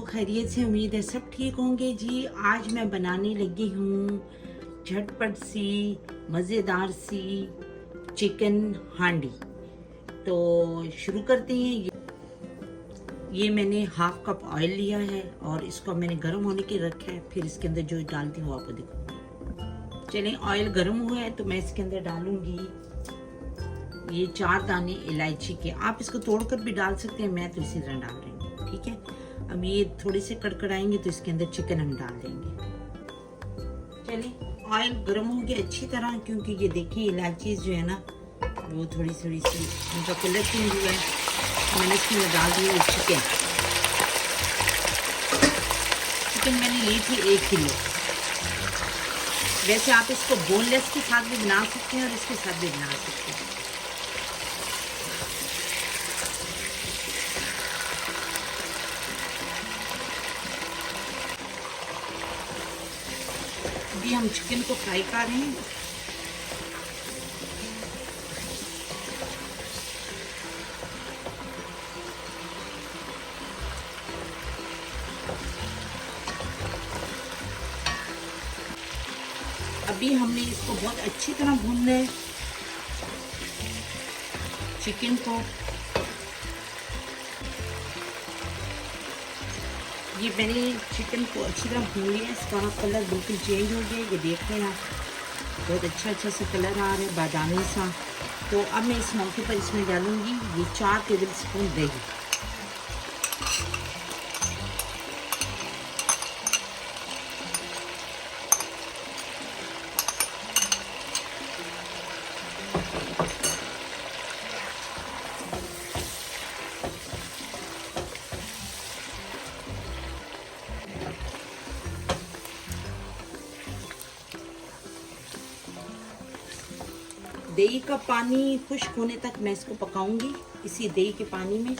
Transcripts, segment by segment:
खैरियत से, उम्मीद है सब ठीक होंगे जी। आज मैं बनाने लगी हूँ झटपट सी मज़ेदार सी चिकन हांडी। तो शुरू करते हैं। ये मैंने हाफ कप ऑयल लिया है और इसको मैंने गर्म होने के रखा है। फिर इसके अंदर जो डालती हूँ आपको दिखाऊंगी। चलिए, ऑयल गर्म हुआ है तो मैं इसके अंदर डालूंगी ये 4 दाने इलायची के। आप इसको तोड़कर भी डाल सकते हैं, मैं तो इसी तरह डाल रही हूँ। ठीक है, अब ये थोड़े से कड़कड़ाएंगे तो इसके अंदर चिकन हम डाल देंगे। चलिए, ऑयल गर्म हो गया अच्छी तरह, क्योंकि ये देखिए इलायची जो है ना वो थोड़ी थोड़ी सी उनका कलर चेंज हुआ है। मैंने इसके अंदर डाल दिया चिकन। चिकन मैंने ली थी 1 किलो। वैसे आप इसको बोनलेस के साथ भी बना सकते हैं और इसके साथ भी बना सकते हैं। अभी हम चिकन को फ्राई कर रहे हैं। अभी हमने इसको बहुत अच्छी तरह भूनना है चिकन को। ये मैंने चिकन को अच्छी तरह भून लिया। इसका कलर बिल्कुल चेंज हो गया। ये देख रहे हैं आप, बहुत अच्छा सा कलर आ रहा है, बादामी सा। तो अब मैं इस मौके पर इसमें डालूंगी ये 4 टेबल स्पून दही। दही का पानी खुश्क होने तक मैं इसको पकाऊंगी इसी दही के पानी में। ये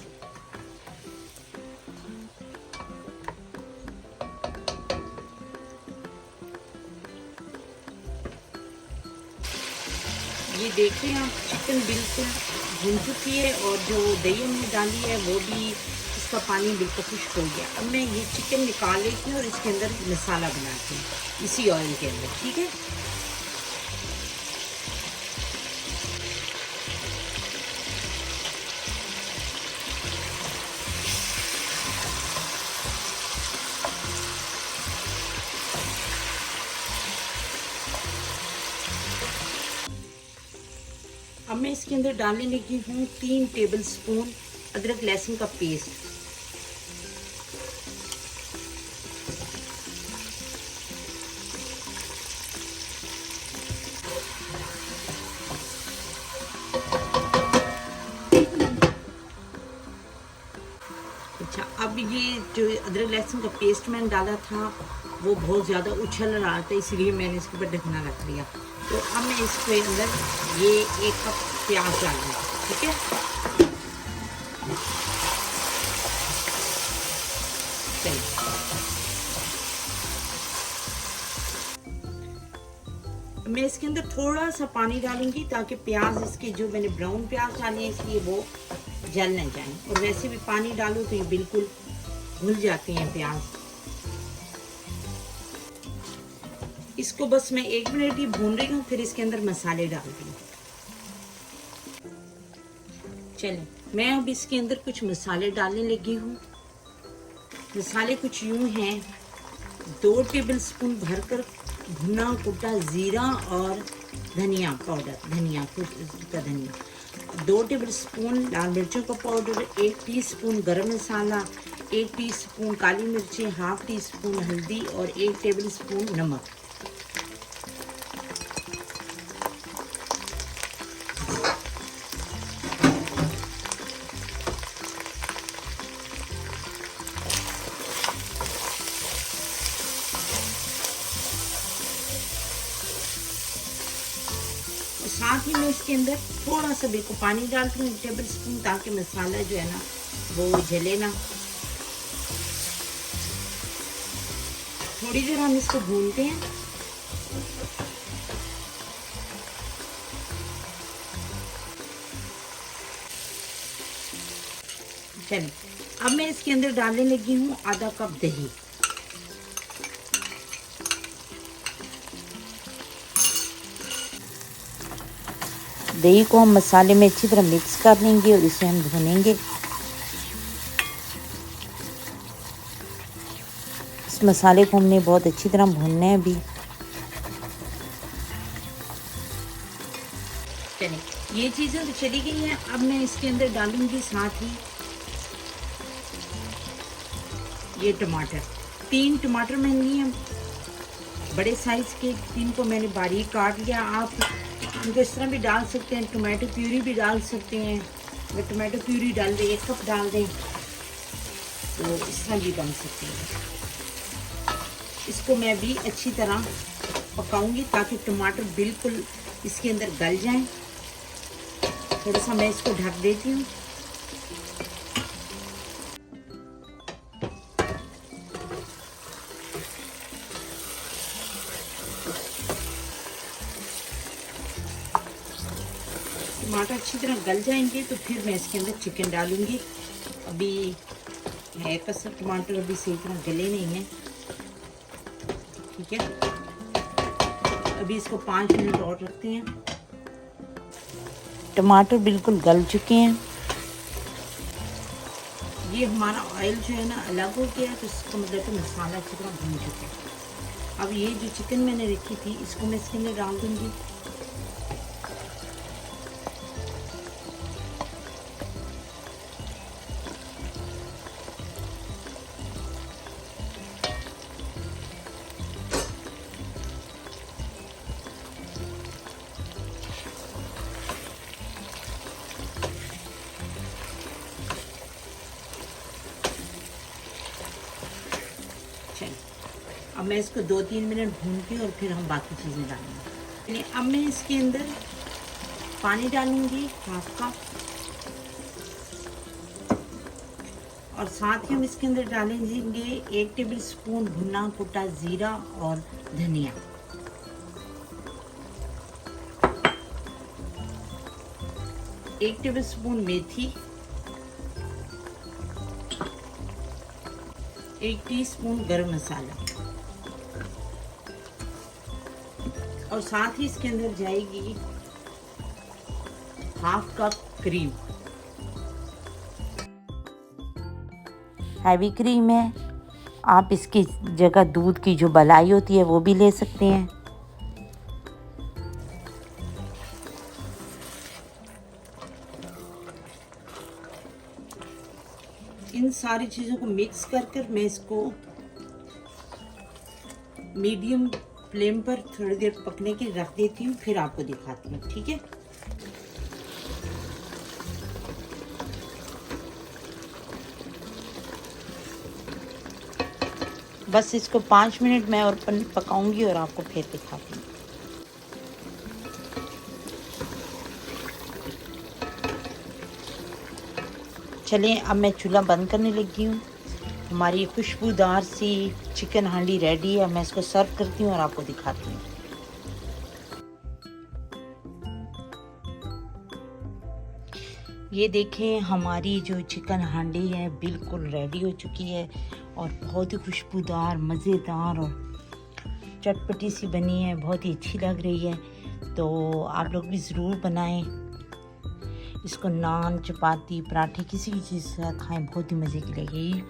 देख रहे हैं आप, चिकन बिल्कुल भुन चुकी है और जो दही हमने डाली है वो भी, इसका पानी बिल्कुल खुश्क हो गया। अब मैं ये चिकन निकाल लेती हूँ और इसके अंदर मसाला बनाती हूँ इसी ऑयल के अंदर। ठीक है, अब मैं इसके अंदर डालने लगी हूँ 3 टेबल स्पून अदरक लहसुन का पेस्ट। अच्छा, अब ये जो अदरक लहसुन का पेस्ट मैंने डाला था वो बहुत ज़्यादा उछल रहा था, इसलिए मैंने इसके ऊपर ढकना रख लिया। तो अब मैं इसके अंदर ये 1 कप प्याज डालूंगी। ठीक है, चलिए मैं इसके अंदर थोड़ा सा पानी डालूंगी ताकि प्याज, इसके जो मैंने ब्राउन प्याज डाले हैं इसलिए वो जल न जाए। और वैसे भी पानी डालो तो ये बिल्कुल घुल जाते हैं प्याज। इसको बस मैं 1 मिनट ही भून रही हूँ, फिर इसके अंदर मसाले डाल दी। चलिए, मैं अब इसके अंदर कुछ मसाले डालने लगी हूँ। मसाले कुछ यूँ हैं, 2 टेबल स्पून भरकर भुना कुटा जीरा और धनिया पाउडर, धनिया का धनिया, 2 टेबल स्पून लाल मिर्चों का पाउडर, 1 टीस्पून गरम मसाला, 1 टीस्पून काली मिर्चें, हाफ टी स्पून हल्दी और 1 टेबल स्पून नमक। साथ ही मैं इसके अंदर थोड़ा सा बिल्कुल पानी डालती हूँ 1 टेबल स्पून, ताकि मसाला जो है ना वो जले ना। थोड़ी देर हम इसको भूनते हैं। चलिए, अब मैं इसके अंदर डालने लगी हूँ आधा कप दही। दही को हम मसाले में अच्छी तरह मिक्स कर लेंगे और इसे हम भूनेंगे। इस मसाले को हमने बहुत अच्छी तरह भूनना है अभी। चलिए ये चीज़ें तो चली गई हैं। अब मैं इसके अंदर डालूंगी साथ ही ये टमाटर। 3 टमाटर मैंने लिए, बड़े साइज़ के 3 को मैंने बारीक काट लिया। आप इनको इस तरह भी डाल सकते हैं, टमाटो प्यूरी भी डाल सकते हैं। अगर टमाटो प्यूरी डाल दें, 1 कप डाल दें तो इस तरह भी बन सकते हैं। इसको मैं भी अच्छी तरह पकाऊंगी ताकि टमाटर बिल्कुल इसके अंदर गल जाएं। थोड़ा सा मैं इसको ढक देती हूँ। टमाटर अच्छी तरह गल जाएंगे तो फिर मैं इसके अंदर चिकन डालूंगी। अभी है कसर टमाटर अभी सही तरह गले नहीं हैं, ठीक है। अभी इसको 5 मिनट और रखते हैं। टमाटर बिल्कुल गल चुके हैं। ये हमारा ऑयल जो है ना अलग हो गया, तो इसका मतलब कि मसाला अच्छी तरह भून चुका है। अब ये जो चिकन मैंने रखी थी इसको मैं इसके अंदर डाल दूंगी। अब मैं इसको 2-3 मिनट भून के और फिर हम बाकी चीज़ें डालेंगे। अब मैं इसके अंदर पानी डालूंगी 1/2 कप, और साथ ही हम इसके अंदर डालेंगे 1 टेबल स्पून भुना कुटा जीरा और धनिया। एक टेबल स्पून मेथी, 1 टीस्पून गरम मसाला, और साथ ही इसके अंदर जाएगी 1/2 कप क्रीम। हैवी क्रीम है, आप इसकी जगह दूध की जो मलाई होती है वो भी ले सकते हैं। इन सारी चीज़ों को मिक्स कर मैं इसको मीडियम फ्लेम पर थोड़ी देर पकने के रख देती हूँ, फिर आपको दिखाती हूँ, ठीक है। बस इसको 5 मिनट मैं और पकाऊंगी और आपको फिर दिखाती हूँ। चलिए अब मैं चूल्हा बंद करने लगी हूँ। हमारी खुशबूदार सी चिकन हांडी रेडी है। मैं इसको सर्व करती हूँ और आपको दिखाती हूँ। ये देखें हमारी जो चिकन हांडी है बिल्कुल रेडी हो चुकी है और बहुत ही खुशबूदार, मज़ेदार और चटपटी सी बनी है। बहुत ही अच्छी लग रही है, तो आप लोग भी ज़रूर बनाएं। इसको नान, चपाती, पराठे किसी भी चीज़ के साथ खाएं, बहुत ही मज़े की लगेगी।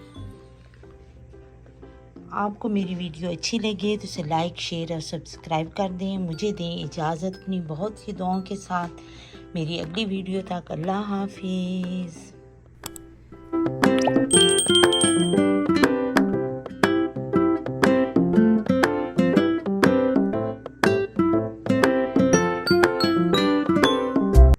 आपको मेरी वीडियो अच्छी लगे तो इसे लाइक, शेयर और सब्सक्राइब कर दें। मुझे दें इजाज़त अपनी बहुत सी दुआओं के साथ। मेरी अगली वीडियो तक अल्लाह हाफिज़।